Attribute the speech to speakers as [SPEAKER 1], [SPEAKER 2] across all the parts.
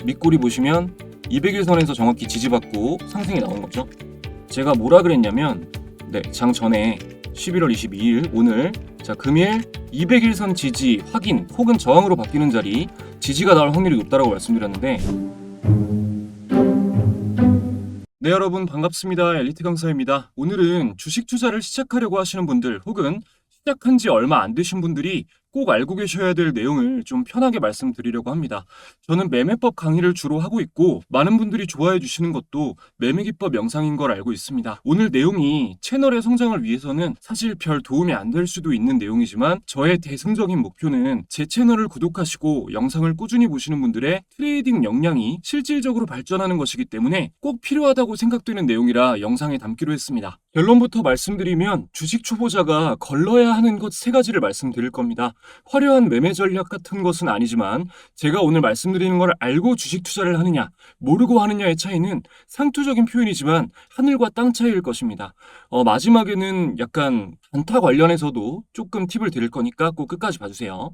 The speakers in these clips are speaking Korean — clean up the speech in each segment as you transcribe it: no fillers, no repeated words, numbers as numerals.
[SPEAKER 1] 밑꼬리 보시면 200일선에서 정확히 지지받고 상승이 나온 거죠. 제가 뭐라 그랬냐면 장 전에 11월 22일 오늘 금일 200일선 지지 확인 혹은 저항으로 바뀌는 자리 지지가 나올 확률이 높다고 말씀드렸는데 네, 여러분 반갑습니다. 엘리트 강사입니다. 오늘은 주식 투자를 시작하려고 하시는 분들 혹은 시작한 지 얼마 안 되신 분들이 꼭 알고 계셔야 될 내용을 좀 편하게 말씀드리려고 합니다. 저는 매매법 강의를 주로 하고 있고 많은 분들이 좋아해 주시는 것도 매매기법 영상인 걸 알고 있습니다. 오늘 내용이 채널의 성장을 위해서는 사실 별 도움이 안 될 수도 있는 내용이지만 저의 대승적인 목표는 제 채널을 구독하시고 영상을 꾸준히 보시는 분들의 트레이딩 역량이 실질적으로 발전하는 것이기 때문에 꼭 필요하다고 생각되는 내용이라 영상에 담기로 했습니다. 결론부터 말씀드리면 주식 초보자가 걸러야 하는 것 3가지를 말씀드릴 겁니다. 화려한 매매 전략 같은 것은 아니지만 제가 오늘 말씀드리는 걸 알고 주식 투자를 하느냐 모르고 하느냐의 차이는 상투적인 표현이지만 하늘과 땅 차이일 것입니다. 마지막에는 약간 단타 관련해서도 조금 팁을 드릴 거니까 꼭 끝까지 봐주세요.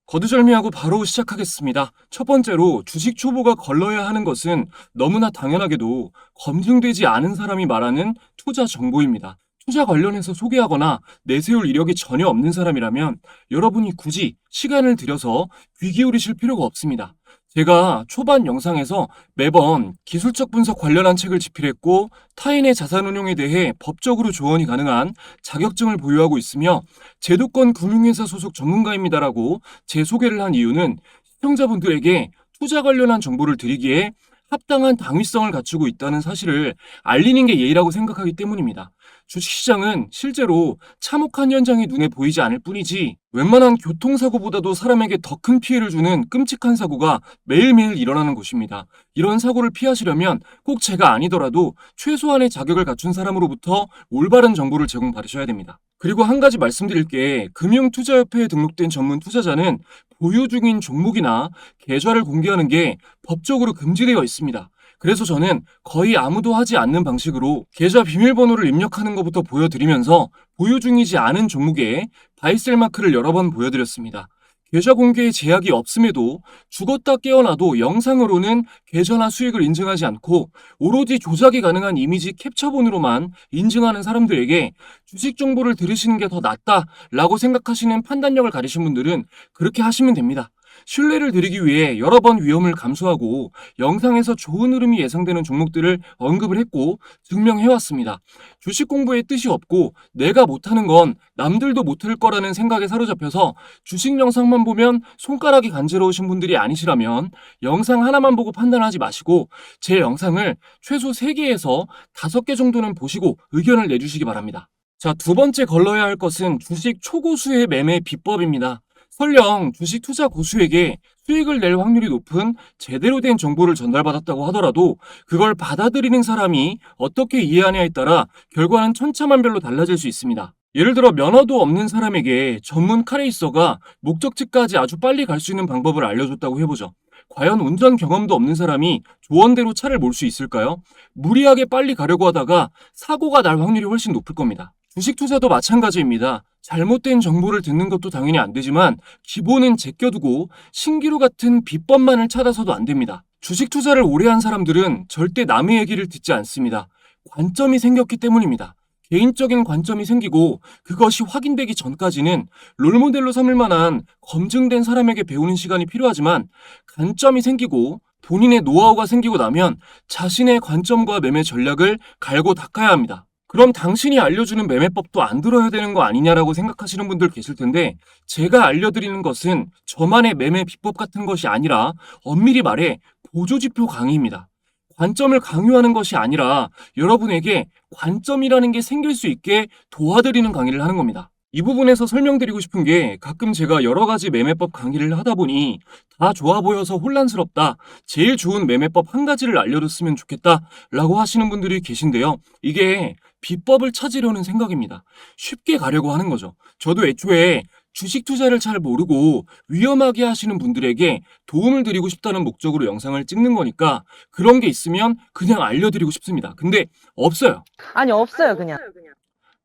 [SPEAKER 1] 거두절미하고 바로 시작하겠습니다. 첫 번째로 주식 초보가 걸러야 하는 것은 너무나 당연하게도 검증되지 않은 사람이 말하는 투자 정보입니다. 투자 관련해서 소개하거나 내세울 이력이 전혀 없는 사람이라면 여러분이 굳이 시간을 들여서 귀 기울이실 필요가 없습니다. 제가 초반 영상에서 매번 기술적 분석 관련한 책을 집필했고 타인의 자산운용에 대해 법적으로 조언이 가능한 자격증을 보유하고 있으며 제도권 금융회사 소속 전문가입니다라고 제 소개를 한 이유는 시청자분들에게 투자 관련한 정보를 드리기에 합당한 당위성을 갖추고 있다는 사실을 알리는 게 예의라고 생각하기 때문입니다. 주식시장은 실제로 참혹한 현장이 눈에 보이지 않을 뿐이지 웬만한 교통사고보다도 사람에게 더 큰 피해를 주는 끔찍한 사고가 매일매일 일어나는 곳입니다. 이런 사고를 피하시려면 꼭 제가 아니더라도 최소한의 자격을 갖춘 사람으로부터 올바른 정보를 제공받으셔야 됩니다. 그리고 한 가지 말씀드릴 게 금융투자협회에 등록된 전문 투자자는 보유 중인 종목이나 계좌를 공개하는 게 법적으로 금지되어 있습니다. 그래서 저는 거의 아무도 하지 않는 방식으로 계좌 비밀번호를 입력하는 것부터 보여드리면서 보유 중이지 않은 종목에 바이셀 마크를 여러 번 보여드렸습니다. 계좌 공개에 제약이 없음에도 죽었다 깨어나도 영상으로는 계좌나 수익을 인증하지 않고 오로지 조작이 가능한 이미지 캡처본으로만 인증하는 사람들에게 주식 정보를 들으시는 게 더 낫다라고 생각하시는 판단력을 가지신 분들은 그렇게 하시면 됩니다. 신뢰를 드리기 위해 여러 번 위험을 감수하고 영상에서 좋은 흐름이 예상되는 종목들을 언급을 했고 증명해왔습니다. 주식 공부에 뜻이 없고 내가 못하는 건 남들도 못할 거라는 생각에 사로잡혀서 주식 영상만 보면 손가락이 간지러우신 분들이 아니시라면 영상 하나만 보고 판단하지 마시고 제 영상을 최소 3개에서 5개 정도는 보시고 의견을 내주시기 바랍니다. 자, 두 번째 걸러야 할 것은 주식 초고수의 매매 비법입니다. 설령 주식 투자 고수에게 수익을 낼 확률이 높은 제대로 된 정보를 전달받았다고 하더라도 그걸 받아들이는 사람이 어떻게 이해하냐에 따라 결과는 천차만별로 달라질 수 있습니다. 예를 들어 면허도 없는 사람에게 전문 카레이서가 목적지까지 아주 빨리 갈 수 있는 방법을 알려줬다고 해보죠. 과연 운전 경험도 없는 사람이 조언대로 차를 몰 수 있을까요? 무리하게 빨리 가려고 하다가 사고가 날 확률이 훨씬 높을 겁니다. 주식 투자도 마찬가지입니다. 잘못된 정보를 듣는 것도 당연히 안 되지만 기본은 제껴두고 신기루 같은 비법만을 찾아서도 안 됩니다. 주식 투자를 오래 한 사람들은 절대 남의 얘기를 듣지 않습니다. 관점이 생겼기 때문입니다. 개인적인 관점이 생기고 그것이 확인되기 전까지는 롤모델로 삼을 만한 검증된 사람에게 배우는 시간이 필요하지만 관점이 생기고 본인의 노하우가 생기고 나면 자신의 관점과 매매 전략을 갈고 닦아야 합니다. 그럼 당신이 알려주는 매매법도 안 들어야 되는 거 아니냐라고 생각하시는 분들 계실 텐데 제가 알려드리는 것은 저만의 매매 비법 같은 것이 아니라 엄밀히 말해 보조지표 강의입니다. 관점을 강요하는 것이 아니라 여러분에게 관점이라는 게 생길 수 있게 도와드리는 강의를 하는 겁니다. 이 부분에서 설명드리고 싶은 게 가끔 제가 여러 가지 매매법 강의를 하다 보니 다 좋아 보여서 혼란스럽다. 제일 좋은 매매법 한 가지를 알려줬으면 좋겠다 라고 하시는 분들이 계신데요. 이게 비법을 찾으려는 생각입니다. 쉽게 가려고 하는 거죠. 저도 애초에 주식 투자를 잘 모르고 위험하게 하시는 분들에게 도움을 드리고 싶다는 목적으로 영상을 찍는 거니까 그런 게 있으면 그냥 알려드리고 싶습니다. 근데 없어요.
[SPEAKER 2] 아니, 없어요, 그냥.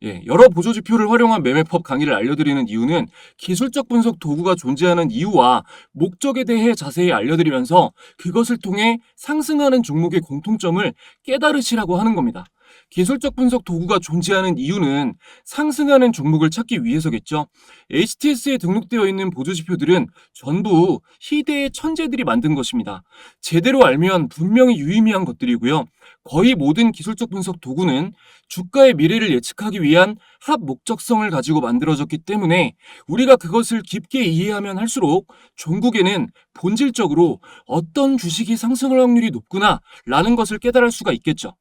[SPEAKER 1] 예, 여러 보조지표를 활용한 매매법 강의를 알려드리는 이유는 기술적 분석 도구가 존재하는 이유와 목적에 대해 자세히 알려드리면서 그것을 통해 상승하는 종목의 공통점을 깨달으시라고 하는 겁니다. 기술적 분석 도구가 존재하는 이유는 상승하는 종목을 찾기 위해서겠죠. HTS에 등록되어 있는 보조지표들은 전부 희대의 천재들이 만든 것입니다. 제대로 알면 분명히 유의미한 것들이고요. 거의 모든 기술적 분석 도구는 주가의 미래를 예측하기 위한 합 목적성을 가지고 만들어졌기 때문에 우리가 그것을 깊게 이해하면 할수록 종국에는 본질적으로 어떤 주식이 상승할 확률이 높구나 라는 것을 깨달을 수가 있겠죠.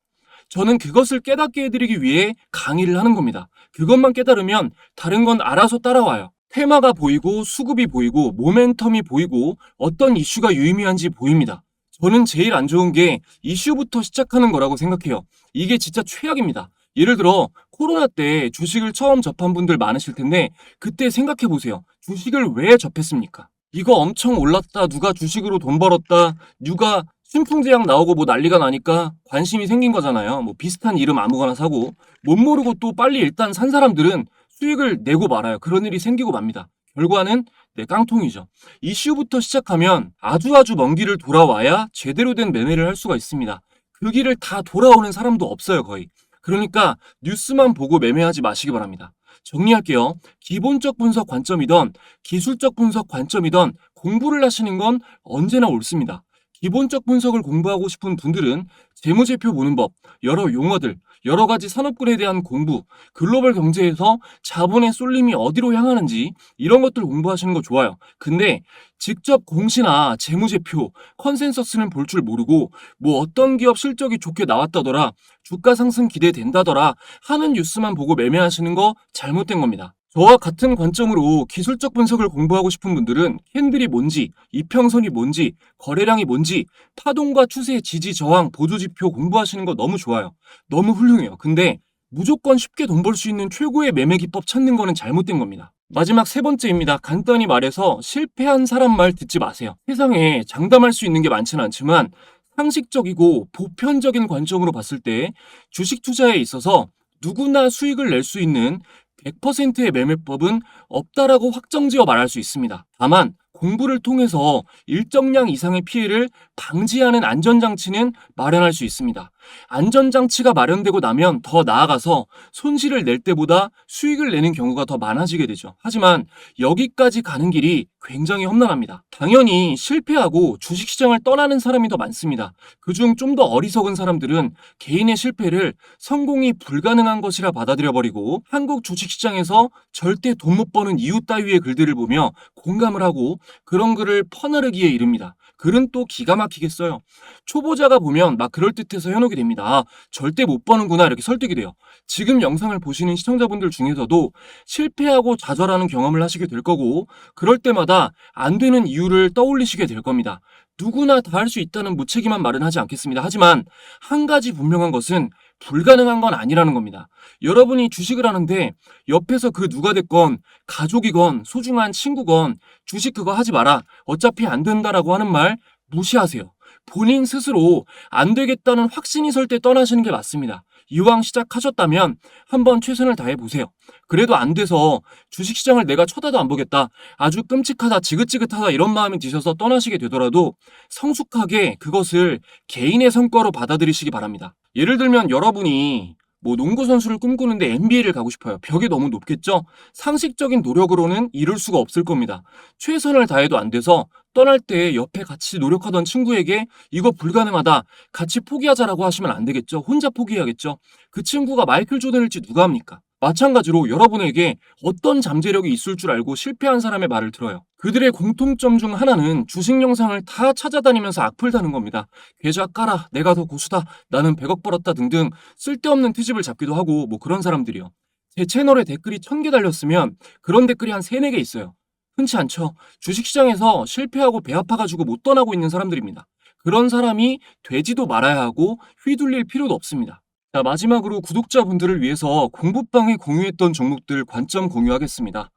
[SPEAKER 1] 저는 그것을 깨닫게 해드리기 위해 강의를 하는 겁니다. 그것만 깨달으면 다른 건 알아서 따라와요. 테마가 보이고 수급이 보이고 모멘텀이 보이고 어떤 이슈가 유의미한지 보입니다. 저는 제일 안 좋은 게 이슈부터 시작하는 거라고 생각해요. 이게 진짜 최악입니다. 예를 들어 코로나 때 주식을 처음 접한 분들 많으실 텐데 그때 생각해 보세요. 주식을 왜 접했습니까? 이거 엄청 올랐다. 누가 주식으로 돈 벌었다. 누가 순풍제약 나오고 뭐 난리가 나니까 관심이 생긴 거잖아요. 뭐 비슷한 이름 아무거나 사고 못 모르고 또 빨리 일단 산 사람들은 수익을 내고 말아요. 그런 일이 생기고 맙니다. 결과는 깡통이죠. 이슈부터 시작하면 아주 먼 길을 돌아와야 제대로 된 매매를 할 수가 있습니다. 그 길을 다 돌아오는 사람도 없어요, 거의. 그러니까 뉴스만 보고 매매하지 마시기 바랍니다. 정리할게요. 기본적 분석 관점이던 기술적 분석 관점이던 공부를 하시는 건 언제나 옳습니다. 기본적 분석을 공부하고 싶은 분들은 재무제표 보는 법, 여러 용어들, 여러 가지 산업군에 대한 공부, 글로벌 경제에서 자본의 쏠림이 어디로 향하는지 이런 것들 공부하시는 거 좋아요. 근데 직접 공시나 재무제표, 컨센서스는 볼 줄 모르고 뭐 어떤 기업 실적이 좋게 나왔다더라, 주가 상승 기대된다더라 하는 뉴스만 보고 매매하시는 거 잘못된 겁니다. 저와 같은 관점으로 기술적 분석을 공부하고 싶은 분들은 캔들이 뭔지, 이평선이 뭔지, 거래량이 뭔지, 파동과 추세, 지지, 저항, 보조지표 공부하시는 거 너무 좋아요. 너무 훌륭해요. 근데 무조건 쉽게 돈 벌 수 있는 최고의 매매 기법 찾는 거는 잘못된 겁니다. 마지막 세 번째입니다. 간단히 말해서 실패한 사람 말 듣지 마세요. 세상에 장담할 수 있는 게 많지는 않지만 상식적이고 보편적인 관점으로 봤을 때 주식 투자에 있어서 누구나 수익을 낼 수 있는 100%의 매매법은 없다라고 확정지어 말할 수 있습니다. 다만 공부를 통해서 일정량 이상의 피해를 방지하는 안전장치는 마련할 수 있습니다. 안전장치가 마련되고 나면 더 나아가서 손실을 낼 때보다 수익을 내는 경우가 더 많아지게 되죠. 하지만 여기까지 가는 길이 굉장히 험난합니다. 당연히 실패하고 주식시장을 떠나는 사람이 더 많습니다. 그중 좀 더 어리석은 사람들은 개인의 실패를 성공이 불가능한 것이라 받아들여버리고 한국 주식시장에서 절대 돈 못 버는 이유 따위의 글들을 보며 공감을 하고 그런 글을 퍼나르기에 이릅니다. 글은 또 기가 막히게 써요. 초보자가 보면 막 그럴듯해서 현혹이 됩니다. 아, 절대 못 버는구나 이렇게 설득이 돼요. 지금 영상을 보시는 시청자분들 중에서도 실패하고 좌절하는 경험을 하시게 될 거고 그럴 때마다 안 되는 이유를 떠올리시게 될 겁니다. 누구나 다 할 수 있다는 무책임한 말은 하지 않겠습니다. 하지만 한 가지 분명한 것은 불가능한 건 아니라는 겁니다. 여러분이 주식을 하는데 옆에서 그 누가 됐건 가족이건 소중한 친구건 주식 그거 하지 마라. 어차피 안 된다라고 하는 말 무시하세요. 본인 스스로 안 되겠다는 확신이 설 때 떠나시는 게 맞습니다. 이왕 시작하셨다면 한번 최선을 다해 보세요. 그래도 안 돼서 주식시장을 내가 쳐다도 안 보겠다. 아주 끔찍하다, 지긋지긋하다 이런 마음이 드셔서 떠나시게 되더라도 성숙하게 그것을 개인의 성과로 받아들이시기 바랍니다. 예를 들면 여러분이 뭐 농구 선수를 꿈꾸는데 NBA를 가고 싶어요. 벽이 너무 높겠죠? 상식적인 노력으로는 이룰 수가 없을 겁니다. 최선을 다해도 안 돼서 떠날 때 옆에 같이 노력하던 친구에게 이거 불가능하다. 같이 포기하자라고 하시면 안 되겠죠? 혼자 포기해야겠죠? 그 친구가 마이클 조던일지 누가 합니까? 마찬가지로 여러분에게 어떤 잠재력이 있을 줄 알고 실패한 사람의 말을 들어요. 그들의 공통점 중 하나는 주식 영상을 다 찾아다니면서 악플 다는 겁니다. 계좌 깔아, 내가 더 고수다, 나는 100억 벌었다 등등 쓸데없는 트집을 잡기도 하고 뭐 그런 사람들이요. 제 채널에 댓글이 1000개 달렸으면 그런 댓글이 한 3, 4개 있어요. 흔치 않죠. 주식시장에서 실패하고 배 아파가지고 못 떠나고 있는 사람들입니다. 그런 사람이 되지도 말아야 하고 휘둘릴 필요도 없습니다. 자, 마지막으로 구독자분들을 위해서 공부방에 공유했던 종목들 관점 공유하겠습니다.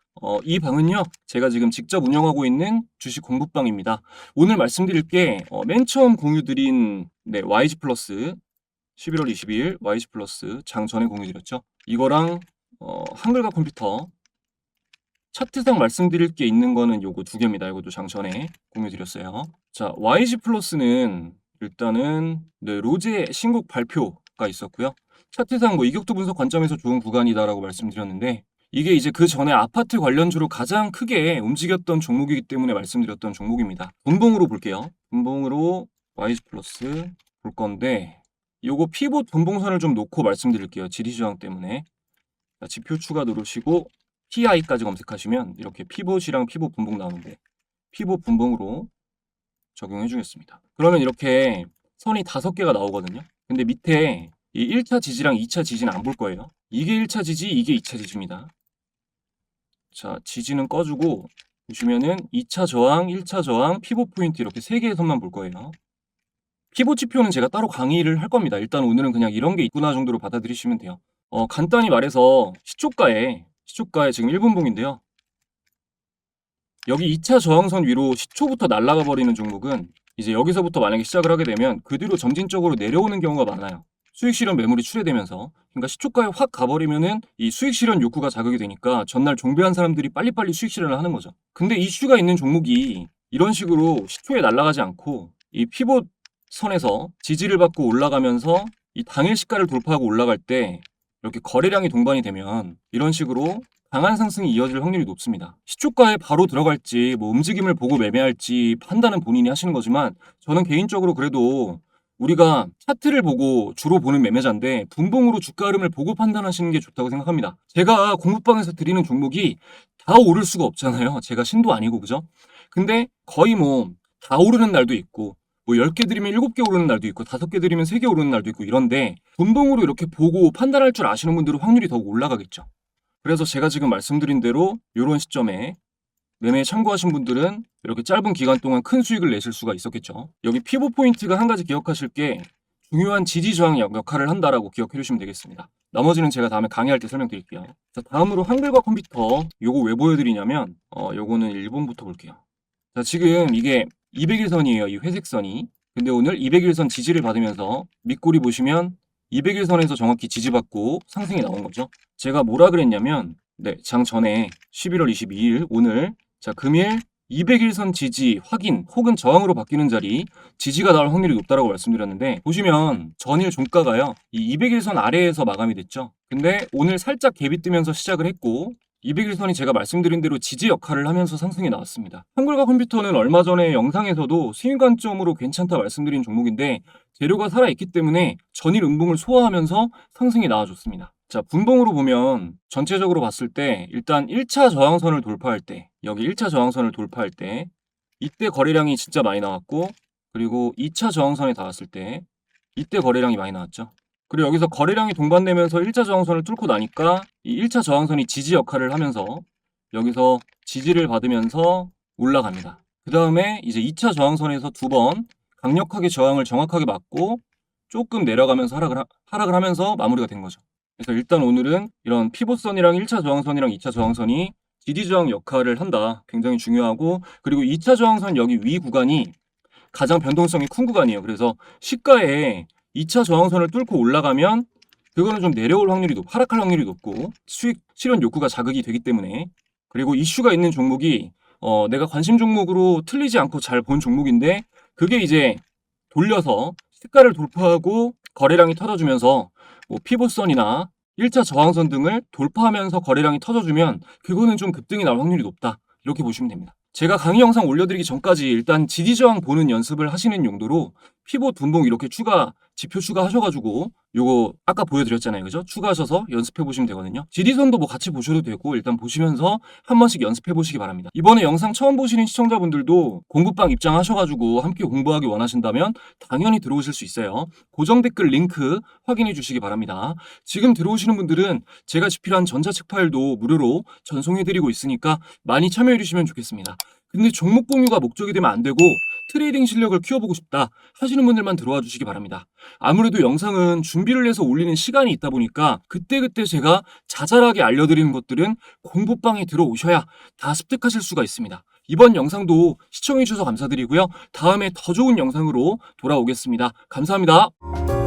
[SPEAKER 1] 이 방은요, 제가 지금 직접 운영하고 있는 주식 공부방입니다. 오늘 말씀드릴 게, 맨 처음 공유 드린, YG 플러스, 11월 22일 YG 플러스 장 전에 공유 드렸죠. 이거랑, 한글과 컴퓨터, 차트상 말씀드릴 게 있는 거는 요거 두 개입니다. 이것도 장 전에 공유 드렸어요. 자, YG 플러스는 일단은, 로제 신곡 발표가 있었고요. 차트상 뭐 이격도 분석 관점에서 좋은 구간이다라고 말씀드렸는데, 이게 이제 그 전에 아파트 관련주로 가장 크게 움직였던 종목이기 때문에 말씀드렸던 종목입니다. 분봉으로 볼게요. 분봉으로 YG 플러스 볼 건데, 요거 피봇 분봉선을 좀 놓고 말씀드릴게요. 지리저항 때문에. 자, 지표 추가 누르시고 PI까지 검색하시면 이렇게 피봇이랑 피봇 분봉 나오는데, 피봇 분봉으로 적용해 주겠습니다. 그러면 이렇게 선이 5개가 나오거든요. 근데 밑에 이 1차 지지랑 2차 지지는 안 볼 거예요. 이게 1차 지지, 이게 2차 지지입니다. 자, 지지는 꺼주고 보시면은 2차 저항, 1차 저항, 피봇 포인트 이렇게 3개의 선만 볼 거예요. 피봇 지표는 제가 따로 강의를 할 겁니다. 일단 오늘은 그냥 이런 게 있구나 정도로 받아들이시면 돼요. 간단히 말해서 시초가에 지금 1분봉인데요. 여기 2차 저항선 위로 시초부터 날아가 버리는 종목은 이제 여기서부터 만약에 시작을 하게 되면 그 뒤로 점진적으로 내려오는 경우가 많아요. 수익 실현 매물이 출회되면서. 그러니까 시초가에 확 가버리면은 이 수익 실현 욕구가 자극이 되니까 전날 종배한 사람들이 빨리빨리 수익 실현을 하는 거죠. 근데 이슈가 있는 종목이 이런 식으로 시초에 날아가지 않고 이 피봇 선에서 지지를 받고 올라가면서 이 당일 시가를 돌파하고 올라갈 때 이렇게 거래량이 동반이 되면 이런 식으로 강한 상승이 이어질 확률이 높습니다. 시초가에 바로 들어갈지 뭐 움직임을 보고 매매할지 판단은 본인이 하시는 거지만 저는 개인적으로 그래도 우리가 차트를 보고 주로 보는 매매자인데 분봉으로 주가 흐름을 보고 판단하시는 게 좋다고 생각합니다. 제가 공부방에서 드리는 종목이 다 오를 수가 없잖아요. 제가 신도 아니고 그죠? 근데 거의 뭐 다 오르는 날도 있고 뭐 10개 드리면 7개 오르는 날도 있고 5개 드리면 3개 오르는 날도 있고 이런데 분봉으로 이렇게 보고 판단할 줄 아시는 분들은 확률이 더욱 올라가겠죠. 그래서 제가 지금 말씀드린 대로 이런 시점에 매매에 참고하신 분들은 이렇게 짧은 기간 동안 큰 수익을 내실 수가 있었겠죠. 여기 피봇 포인트가 한 가지 기억하실 게 중요한 지지 저항 역할을 한다라고 기억해 주시면 되겠습니다. 나머지는 제가 다음에 강의할 때 설명드릴게요. 자, 다음으로 한글과 컴퓨터 요거 왜 보여드리냐면 요거는 일본부터 볼게요. 자, 지금 이게 200일선이에요. 이 회색선이. 근데 오늘 200일선 지지를 받으면서 밑꼬리 보시면 200일선에서 정확히 지지받고 상승이 나온 거죠. 제가 뭐라 그랬냐면 장 전에 11월 22일 오늘 자 금일 200일선 지지 확인 혹은 저항으로 바뀌는 자리 지지가 나올 확률이 높다라고 말씀드렸는데 보시면 전일 종가가요. 이 200일선 아래에서 마감이 됐죠. 근데 오늘 살짝 갭이 뜨면서 시작을 했고 200일선이 제가 말씀드린 대로 지지 역할을 하면서 상승이 나왔습니다. 한글과 컴퓨터는 얼마 전에 영상에서도 수익 관점으로 괜찮다 말씀드린 종목인데 재료가 살아있기 때문에 전일 음봉을 소화하면서 상승이 나와줬습니다. 자, 분봉으로 보면 전체적으로 봤을 때 일단 1차 저항선을 돌파할 때 여기 1차 저항선을 돌파할 때 이때 거래량이 진짜 많이 나왔고 그리고 2차 저항선에 닿았을 때 이때 거래량이 많이 나왔죠. 그리고 여기서 거래량이 동반되면서 1차 저항선을 뚫고 나니까 이 1차 저항선이 지지 역할을 하면서 여기서 지지를 받으면서 올라갑니다. 그 다음에 이제 2차 저항선에서 2번 강력하게 저항을 정확하게 맞고 조금 내려가면서 하락을 하면서 마무리가 된 거죠. 그래서 일단 오늘은 이런 피봇선이랑 1차 저항선이랑 2차 저항선이 지지 저항 역할을 한다. 굉장히 중요하고 그리고 2차 저항선 여기 위 구간이 가장 변동성이 큰 구간이에요. 그래서 시가에 2차 저항선을 뚫고 올라가면 그거는 좀 내려올 확률이 하락할 확률이 높고 수익 실현 욕구가 자극이 되기 때문에 그리고 이슈가 있는 종목이 내가 관심 종목으로 틀리지 않고 잘 본 종목인데 그게 이제 돌려서 시가를 돌파하고 거래량이 터져주면서 뭐 피봇선이나 1차 저항선 등을 돌파하면서 거래량이 터져주면 그거는 좀 급등이 나올 확률이 높다. 이렇게 보시면 됩니다. 제가 강의 영상 올려드리기 전까지 일단 지지 저항 보는 연습을 하시는 용도로 피봇 분봉 이렇게 지표 추가하셔가지고 요거 아까 보여드렸잖아요. 그죠? 추가하셔서 연습해 보시면 되거든요. 지리선도 뭐 같이 보셔도 되고 일단 보시면서 한 번씩 연습해 보시기 바랍니다. 이번에 영상 처음 보시는 시청자분들도 공부방 입장하셔가지고 함께 공부하기 원하신다면 당연히 들어오실 수 있어요. 고정 댓글 링크 확인해 주시기 바랍니다. 지금 들어오시는 분들은 제가 집필한 전자책 파일도 무료로 전송해 드리고 있으니까 많이 참여해 주시면 좋겠습니다. 근데 종목 공유가 목적이 되면 안 되고 트레이딩 실력을 키워보고 싶다 하시는 분들만 들어와 주시기 바랍니다. 아무래도 영상은 준비를 해서 올리는 시간이 있다 보니까 그때그때 제가 자잘하게 알려드리는 것들은 공부방에 들어오셔야 다 습득하실 수가 있습니다. 이번 영상도 시청해주셔서 감사드리고요. 다음에 더 좋은 영상으로 돌아오겠습니다. 감사합니다.